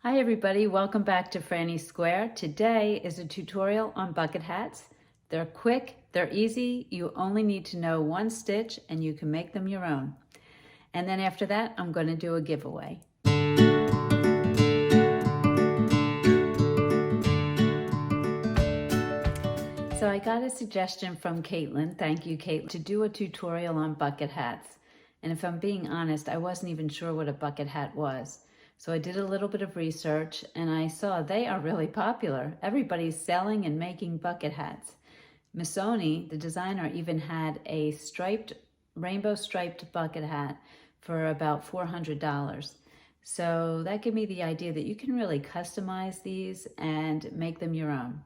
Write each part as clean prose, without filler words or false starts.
Hi everybody, welcome back to Frannie Square. Today is a tutorial on bucket hats. They're quick, they're easy, you only need to know one stitch and you can make them your own. And then after that, I'm going to do a giveaway. So I got a suggestion from Caitlin, thank you Caitlin, to do a tutorial on bucket hats. And if I'm being honest, I wasn't even sure what a bucket hat was. So I did a little bit of research and I saw they are really popular. Everybody's selling and making bucket hats. Missoni, the designer, even had a rainbow striped bucket hat for about $400. So that gave me the idea that you can really customize these and make them your own.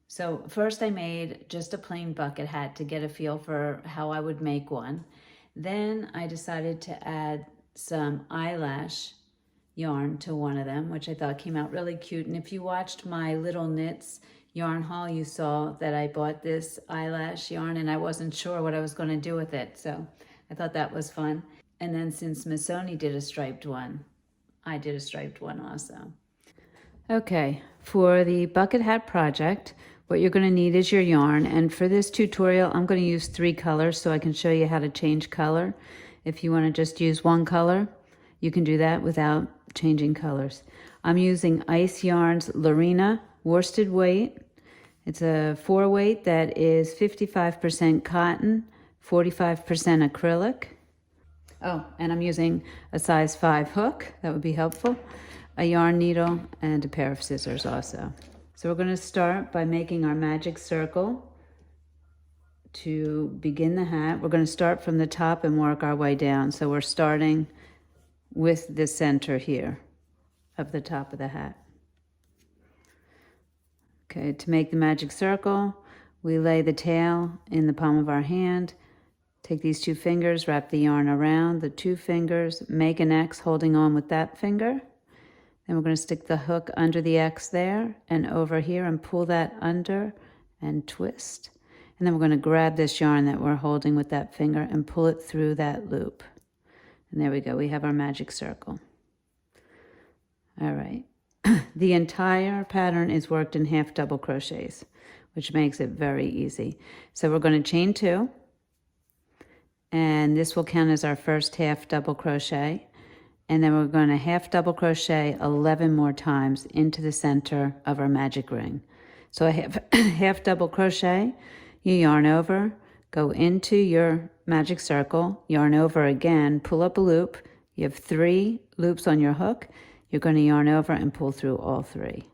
So first I made just a plain bucket hat to get a feel for how I would make one. Then I decided to add some eyelash yarn to one of them, which I thought came out really cute. And if you watched my Little Knits yarn haul, you saw that I bought this eyelash yarn and I wasn't sure what I was going to do with it. So I thought that was fun. And then since Missoni did a striped one, I did a striped one also. Okay, for the bucket hat project, what you're going to need is your yarn. And for this tutorial, I'm going to use 3 colors so I can show you how to change color. If you want to just use one color, you can do that without changing colors. I'm using Ice Yarns Lorena worsted weight. It's a 4 weight that is 55% cotton, 45% acrylic. Oh, and I'm using a size 5 hook. That would be helpful. A yarn needle and a pair of scissors also. So we're going to start by making our magic circle to begin the hat. We're going to start from the top and work our way down. So we're starting with the center here of the top of the hat. Okay, to make the magic circle, we lay the tail in the palm of our hand, take these 2 fingers, wrap the yarn around the 2 fingers, make an X holding on with that finger. Then we're going to stick the hook under the X there and over here and pull that under and twist. And then we're going to grab this yarn that we're holding with that finger and pull it through that loop. And there we go, we have our magic circle. All right, the entire pattern is worked in half double crochets, which makes it very easy. So we're going to chain 2, and this will count as our first half double crochet. And then we're going to half double crochet 11 more times into the center of our magic ring. So I have half double crochet, you yarn over, go into your magic circle, yarn over again, pull up a loop. You have 3 loops on your hook. You're going to yarn over and pull through all 3.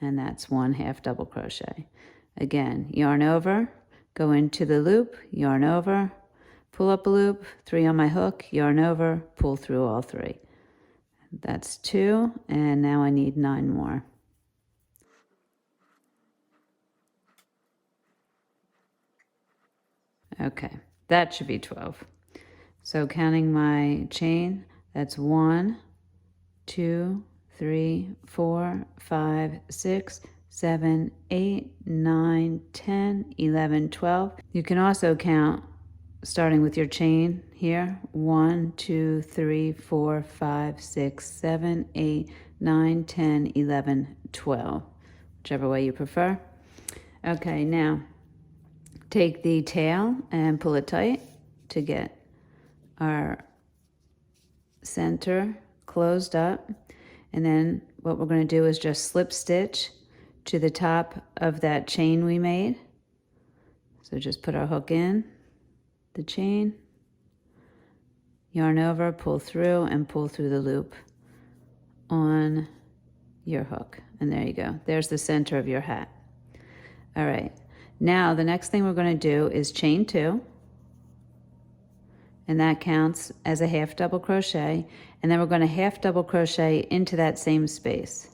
And that's 1 half double crochet. Again, yarn over, go into the loop, yarn over, pull up a loop, 3 on my hook, yarn over, pull through all 3. That's 2, and now I need 9 more. Okay, that should be 12. So counting my chain, that's 1, 2, 3, 4, 5, 6, 7, 8, 9, 10, 11, 12. You can also count starting with your chain here, 1, 2, 3, 4, 5, 6, 7, 8, 9, 10, 11, 12, whichever way you prefer. Okay, now take the tail and pull it tight to get our center closed up. And then what we're going to do is just slip stitch to the top of that chain we made. So just put our hook in the chain, yarn over, pull through, and pull through the loop on your hook. And there you go. There's the center of your hat. All right. Now the next thing we're going to do is chain 2. And that counts as a half double crochet. And then we're going to half double crochet into that same space.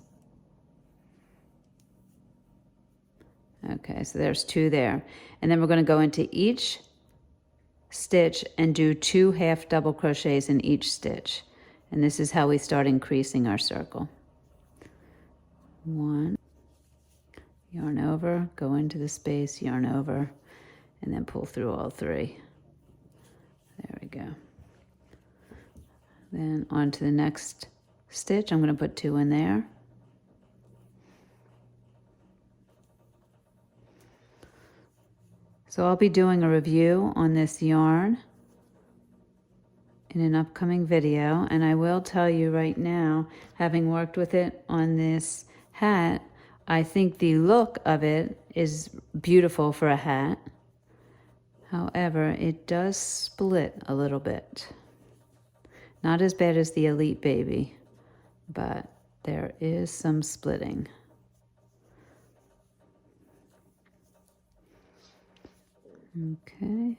Okay, so there's 2 there. And then we're going to go into each stitch and do 2 half double crochets in each stitch. And this is how we start increasing our circle. 1, yarn over, go into the space, yarn over, and then pull through all 3. There we go. Then on to the next stitch. I'm going to put 2 in there. So I'll be doing a review on this yarn in an upcoming video, and I will tell you right now, having worked with it on this hat, I think the look of it is beautiful for a hat. However, it does split a little bit. Not as bad as the Elite Baby, but there is some splitting. Okay.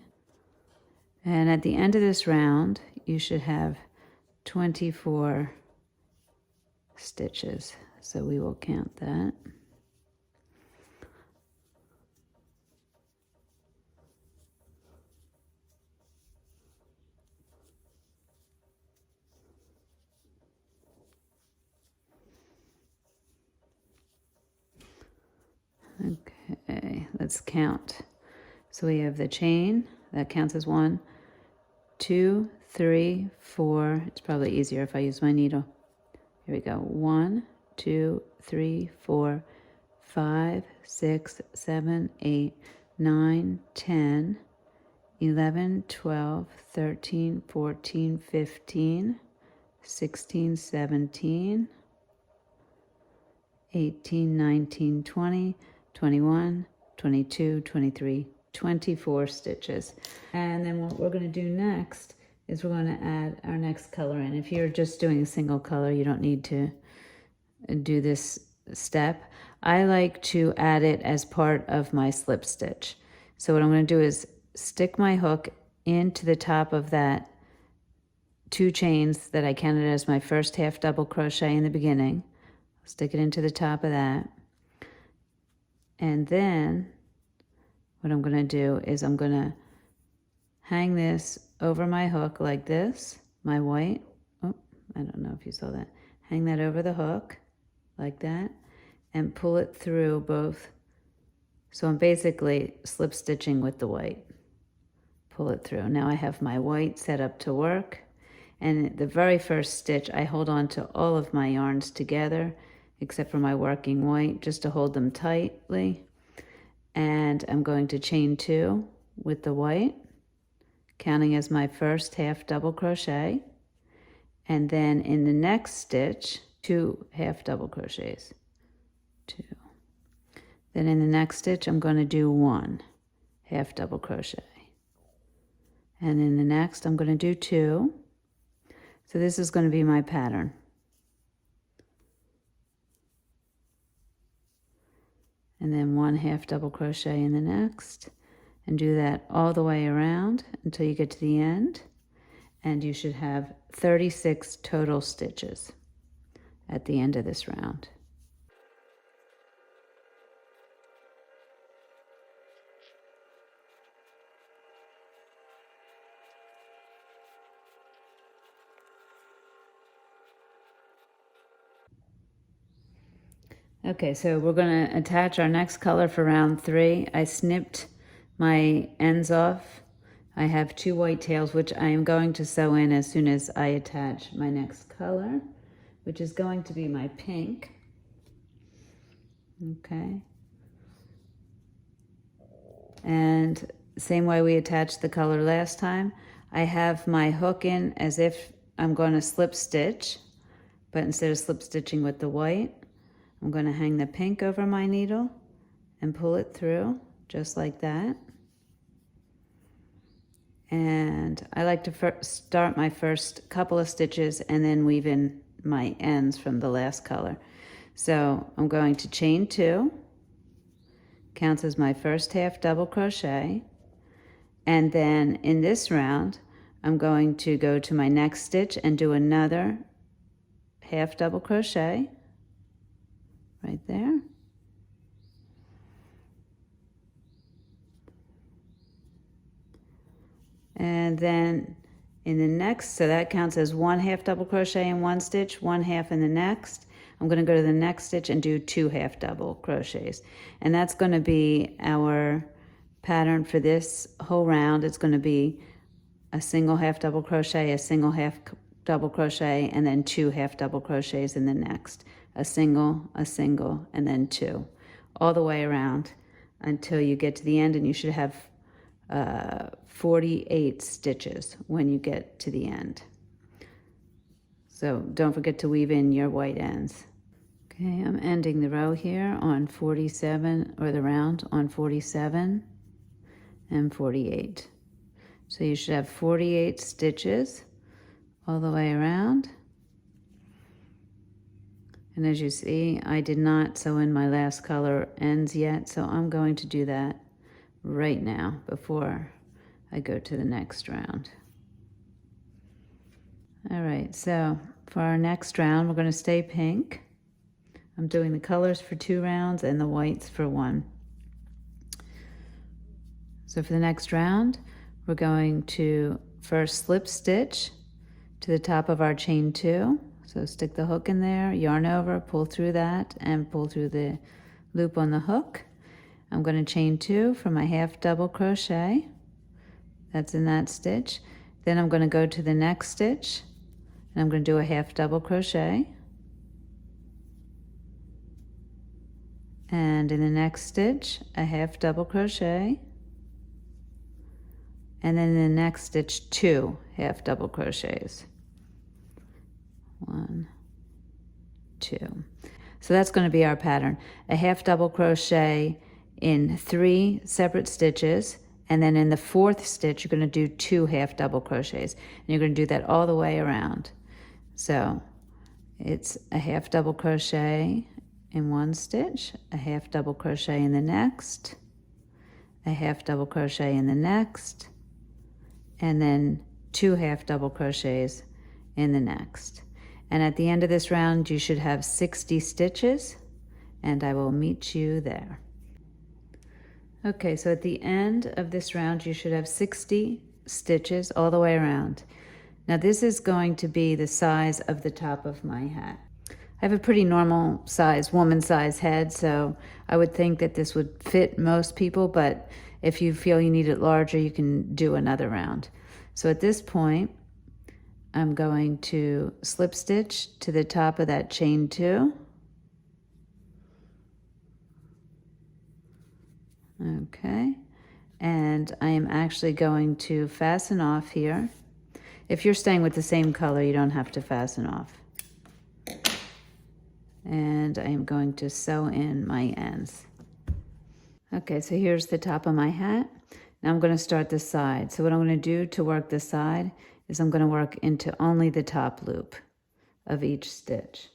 And at the end of this round, you should have 24 stitches. So we will count that. Okay, let's count. So we have the chain, that counts as 1, 2, 3, 4. It's probably easier if I use my needle. Here we go. 1, 2, 3, 4, 5, 6, 7, 8, 9, 10, 11, 12, 13, 14, 15, 16, 17, 18, 19, 20, 21, 22, 23, 24 stitches. And then what we're going to do next is we're going to add our next color in. If you're just doing a single color, you don't need to do this step. I like to add it as part of my slip stitch. So what I'm going to do is stick my hook into the top of that 2 chains that I counted as my first half double crochet in the beginning. Stick it into the top of that. And then what I'm going to do is I'm going to hang this over my hook like this, my white. Oh, I don't know if you saw that. Hang that over the hook like that and pull it through both. So I'm basically slip stitching with the white. Pull it through. Now I have my white set up to work. And the very first stitch, I hold on to all of my yarns together, except for my working white, just to hold them tightly. And I'm going to chain 2 with the white, counting as my first half double crochet. And then in the next stitch, 2 half double crochets. 2. Then in the next stitch, I'm going to do 1 half double crochet. And in the next, I'm going to do 2. So this is going to be my pattern. And then 1 half double crochet in the next, and do that all the way around until you get to the end, and you should have 36 total stitches at the end of this round. Okay, so we're going to attach our next color for round 3. I snipped my ends off. I have 2 white tails, which I am going to sew in as soon as I attach my next color, which is going to be my pink. Okay. And same way we attached the color last time. I have my hook in as if I'm going to slip stitch, but instead of slip stitching with the white, I'm going to hang the pink over my needle and pull it through just like that. And I like to start my first couple of stitches and then weave in my ends from the last color. So I'm going to chain 2, counts as my first half double crochet, and then in this round I'm going to go to my next stitch and do another half double crochet right there. And then in the next, so that counts as 1 half double crochet in one stitch, 1 half in the next. I'm going to go to the next stitch and do 2 half double crochets. And that's going to be our pattern for this whole round. It's going to be a single half double crochet, a single half double crochet, and then 2 half double crochets in the next. A single, and then 2. All the way around until you get to the end, and you should have 48 stitches when you get to the end. So don't forget to weave in your white ends. Okay, I'm ending the row here on 47, or the round on 47 and 48. So you should have 48 stitches all the way around. And as you see, I did not sew in my last color ends yet, so I'm going to do that right now before I go to the next round. All right, so for our next round, we're going to stay pink. I'm doing the colors for 2 rounds and the whites for 1. So for the next round, we're going to first slip stitch to the top of our chain 2. So stick the hook in there, yarn over, pull through that, and pull through the loop on the hook. I'm going to chain 2 for my half double crochet. That's in that stitch. Then I'm going to go to the next stitch, and I'm going to do a half double crochet. And in the next stitch, a half double crochet. And then in the next stitch, 2 half double crochets. 1, 2. So that's going to be our pattern. A half double crochet in 3 separate stitches, and then in the 4th stitch you're going to do 2 half double crochets, and you're going to do that all the way around. So it's a half double crochet in 1 stitch, a half double crochet in the next, a half double crochet in the next, and then 2 half double crochets in the next. And at the end of this round, you should have 60 stitches, and I will meet you there. Okay, so at the end of this round, you should have 60 stitches all the way around. Now this is going to be the size of the top of my hat. I have a pretty normal size, woman size head, so I would think that this would fit most people, but if you feel you need it larger, you can do another round. So at this point, I'm going to slip stitch to the top of that chain 2. Okay, and I am actually going to fasten off here. If you're staying with the same color, you don't have to fasten off. And I am going to sew in my ends. Okay, so here's the top of my hat. Now I'm going to start the side. So what I'm going to do to work the side is I'm going to work into only the top loop of each stitch.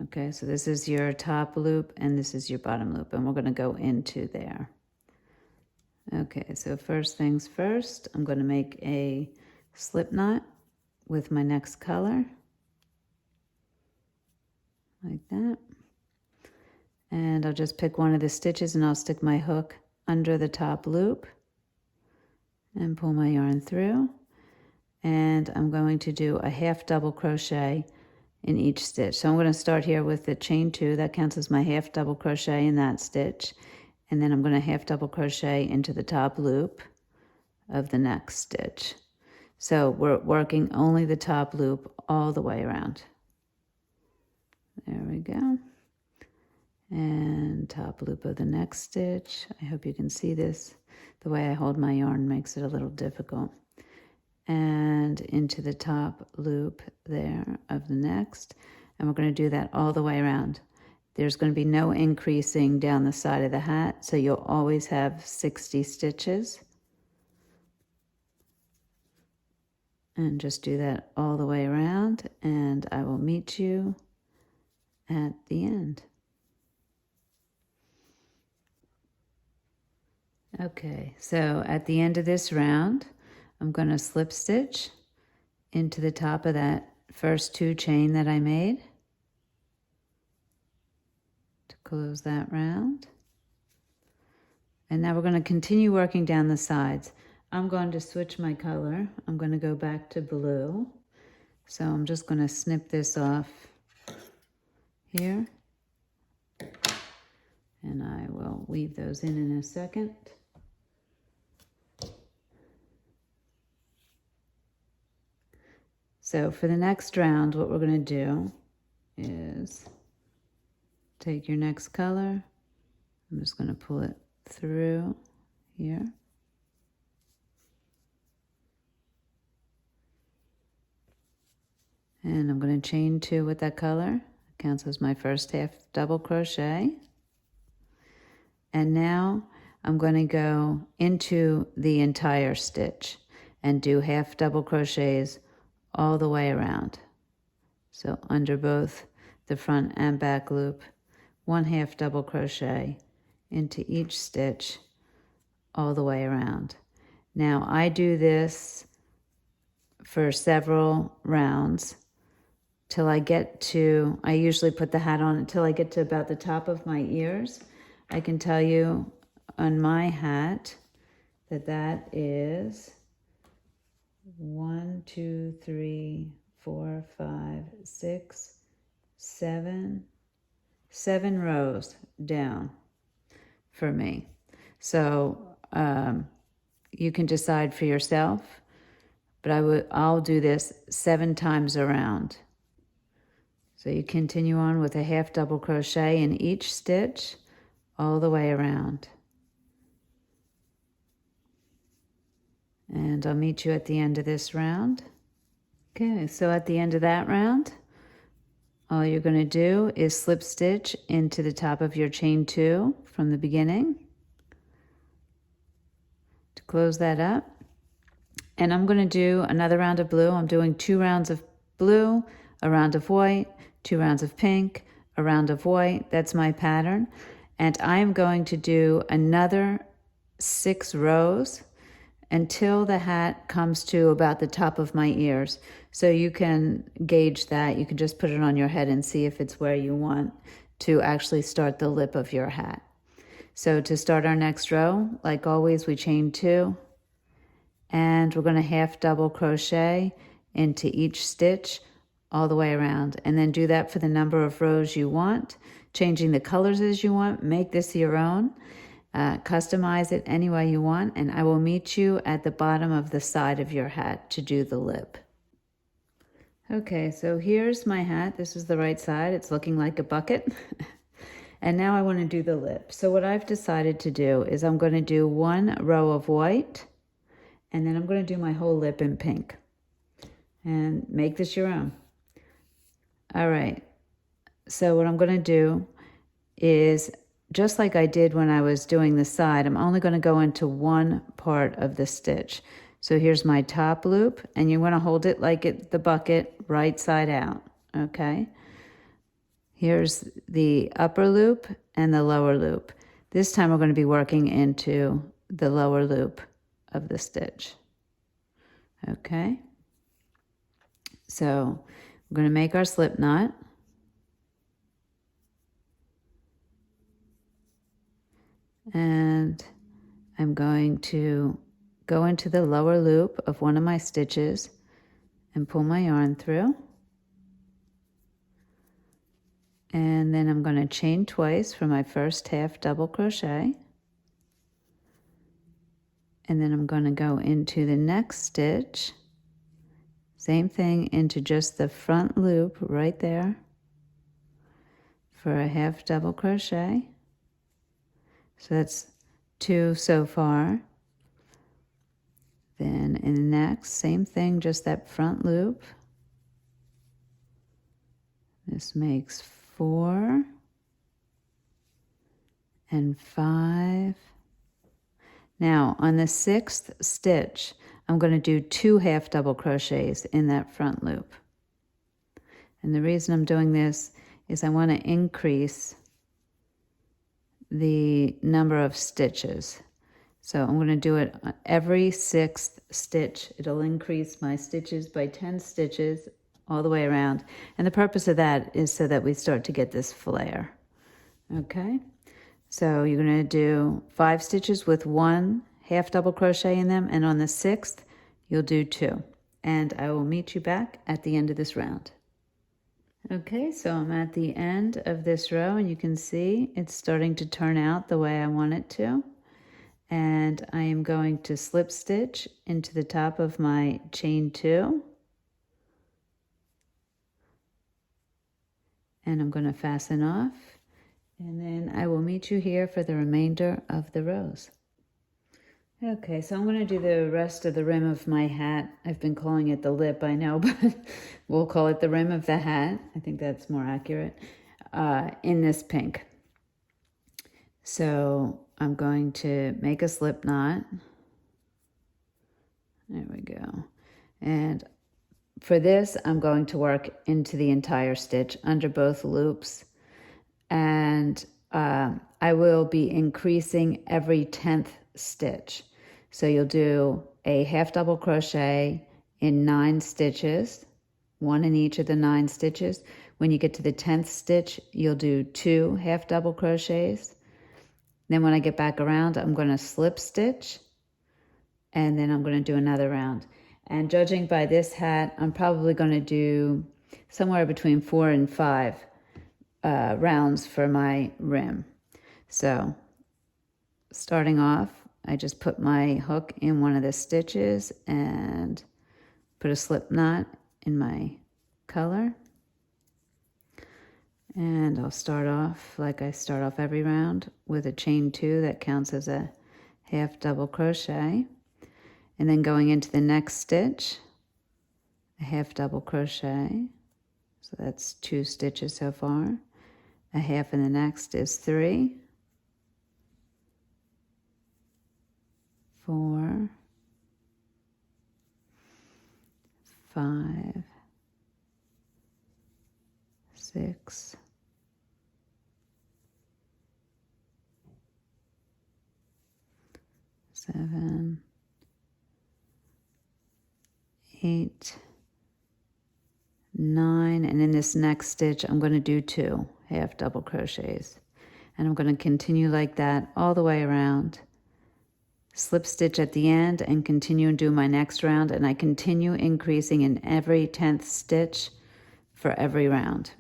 Okay, so this is your top loop and this is your bottom loop, and we're going to go into there. Okay, so first things first, I'm going to make a slip knot with my next color, like that. And I'll just pick one of the stitches and I'll stick my hook under the top loop and pull my yarn through. And I'm going to do a half double crochet in each stitch. So I'm going to start here with the chain 2. That counts as my half double crochet in that stitch. And then I'm going to half double crochet into the top loop of the next stitch. So we're working only the top loop all the way around. There we go. And top loop of the next stitch. I hope you can see this. The way I hold my yarn makes it a little difficult. And into the top loop there of the next. And we're going to do that all the way around. There's going to be no increasing down the side of the hat, so you'll always have 60 stitches. And just do that all the way around, and I will meet you at the end. Okay, so at the end of this round, I'm going to slip stitch into the top of that first 2 chain that I made to close that round. And now we're going to continue working down the sides. I'm going to switch my color. I'm going to go back to blue. So I'm just going to snip this off here. And I will weave those in a second. So for the next round, what we're going to do is take your next color. I'm just going to pull it through here. And I'm going to chain 2 with that color. It counts as my first half double crochet. And now I'm going to go into the entire stitch and do half double crochets all the way around. So under both the front and back loop, 1 half double crochet into each stitch all the way around. Now I do this for several rounds till I get to, I usually put the hat on until I get to about the top of my ears. I can tell you on my hat that is 1, 2, 3, 4, 5, 6, 7 rows down for me. So you can decide for yourself, but I'll do this 7 times around. So you continue on with a half double crochet in each stitch all the way around. And I'll meet you at the end of this round. Okay, so at the end of that round, all you're going to do is slip stitch into the top of your chain 2 from the beginning to close that up. And I'm going to do another round of blue. I'm doing 2 rounds of blue, a round of white, 2 rounds of pink, a round of white. That's my pattern. And I'm going to do another 6 rows until the hat comes to about the top of my ears. So you can gauge that. You can just put it on your head and see if it's where you want to actually start the lip of your hat. So to start our next row, like always, we chain 2, and we're going to half double crochet into each stitch all the way around, and then do that for the number of rows you want, changing the colors as you want. Make this your own. Customize it any way you want, and I will meet you at the bottom of the side of your hat to do the lip. Okay, so here's my hat. This is the right side. It's looking like a bucket. And now I want to do the lip. So what I've decided to do is I'm going to do 1 row of white, and then I'm going to do my whole lip in pink. And make this your own. All right, so what I'm going to do is, just like I did when I was doing the side, I'm only going to go into one part of the stitch. So here's my top loop, and you want to hold it like the bucket, right side out, okay? Here's the upper loop and the lower loop. This time we're going to be working into the lower loop of the stitch, okay? So we're going to make our slip knot. And I'm going to go into the lower loop of one of my stitches and pull my yarn through. And then I'm going to chain twice for my first half double crochet. And then I'm going to go into the next stitch. Same thing, into just the front loop right there for a half double crochet. So that's 2 so far. Then in the next, same thing, just that front loop. This makes 4 and 5. Now on the 6th stitch, I'm going to do 2 half double crochets in that front loop. And the reason I'm doing this is I want to increase the number of stitches. So I'm going to do it every 6th stitch. It'll increase my stitches by 10 stitches all the way around. And the purpose of that is so that we start to get this flare. Okay? So you're going to do 5 stitches with 1 half double crochet in them, and on the 6th you'll do 2. And I will meet you back at the end of this round. Okay, so I'm at the end of this row, and you can see it's starting to turn out the way I want it to. And I am going to slip stitch into the top of my chain 2 and I'm going to fasten off, and then I will meet you here for the remainder of the rows. Okay, so I'm going to do the rest of the rim of my hat. I've been calling it the lip, I know, but we'll call it the rim of the hat. I think that's more accurate, in this pink. So I'm going to make a slip knot. There we go. And for this, I'm going to work into the entire stitch under both loops. And I will be increasing every 10th stitch. So you'll do a half double crochet in 9 stitches, 1 in each of the 9 stitches. When you get to the 10th stitch, you'll do 2 half double crochets. Then when I get back around, I'm going to slip stitch, and then I'm going to do another round. And judging by this hat, I'm probably going to do somewhere between 4 and 5 rounds for my rim. So starting off, I just put my hook in one of the stitches and put a slip knot in my color. And I'll start off like I start off every round with a chain 2 that counts as a half double crochet. And then going into the next stitch, a half double crochet. So that's 2 stitches so far. A half in the next is 3, 4, 5, 6, 7, 8, 9, and in this next stitch I'm going to do 2 half double crochets, and I'm going to continue like that all the way around. Slip stitch at the end and continue and do my next round, and I continue increasing in every 10th stitch for every round.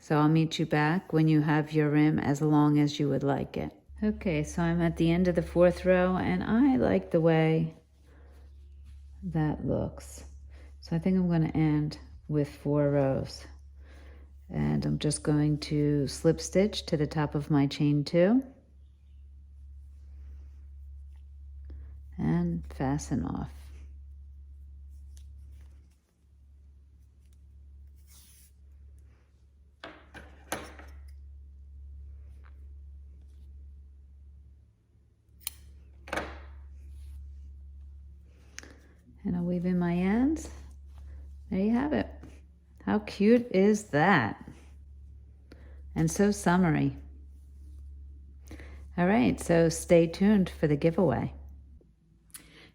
So I'll meet you back when you have your rim as long as you would like it. Okay, so I'm at the end of the 4th row, and I like the way that looks. So I think I'm going to end with 4 rows. And I'm just going to slip stitch to the top of my chain 2 and fasten off. And I'll weave in my ends. There you have it. How cute is that? And so summery. All right, so stay tuned for the giveaway.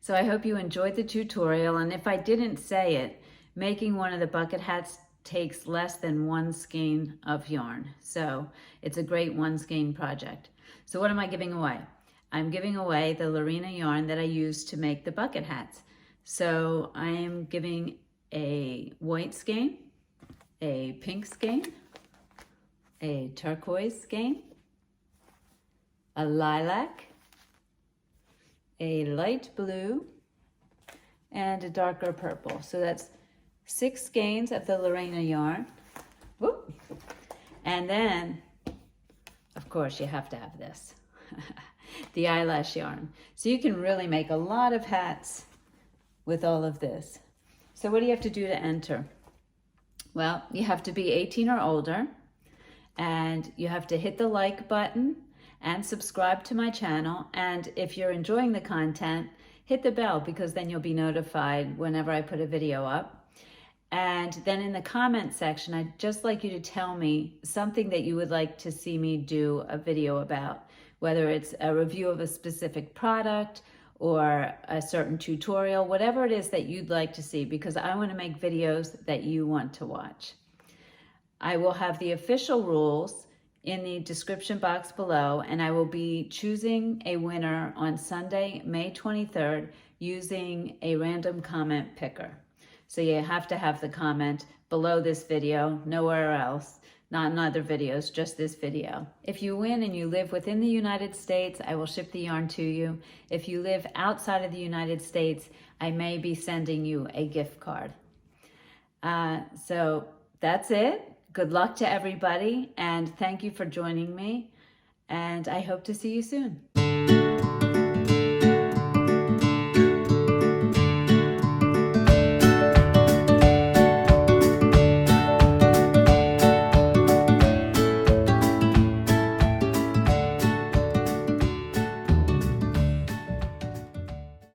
So I hope you enjoyed the tutorial, and if I didn't say it, making one of the bucket hats takes less than 1 skein of yarn. So it's a great 1 skein project. So what am I giving away? I'm giving away the Lorena yarn that I used to make the bucket hats. So I am giving a white skein, a pink skein, a turquoise skein, a lilac, a light blue, and a darker purple. So that's 6 skeins of the Lorena yarn. Whoop. And then, of course, you have to have this, the eyelash yarn. So you can really make a lot of hats with all of this. So what do you have to do to enter? Well, you have to be 18 or older, and you have to hit the like button and subscribe to my channel. And if you're enjoying the content, hit the bell, because then you'll be notified whenever I put a video up. And then in the comment section, I'd just like you to tell me something that you would like to see me do a video about, whether it's a review of a specific product or a certain tutorial, whatever it is that you'd like to see, because I want to make videos that you want to watch. I will have the official rules in the description box below, and I will be choosing a winner on Sunday, May 23rd, using a random comment picker. So you have to have the comment below this video, nowhere else, not in other videos, just this video. If you win and you live within the United States, I will ship the yarn to you. If you live outside of the United States, I may be sending you a gift card. So that's it. Good luck to everybody, and thank you for joining me, and I hope to see you soon.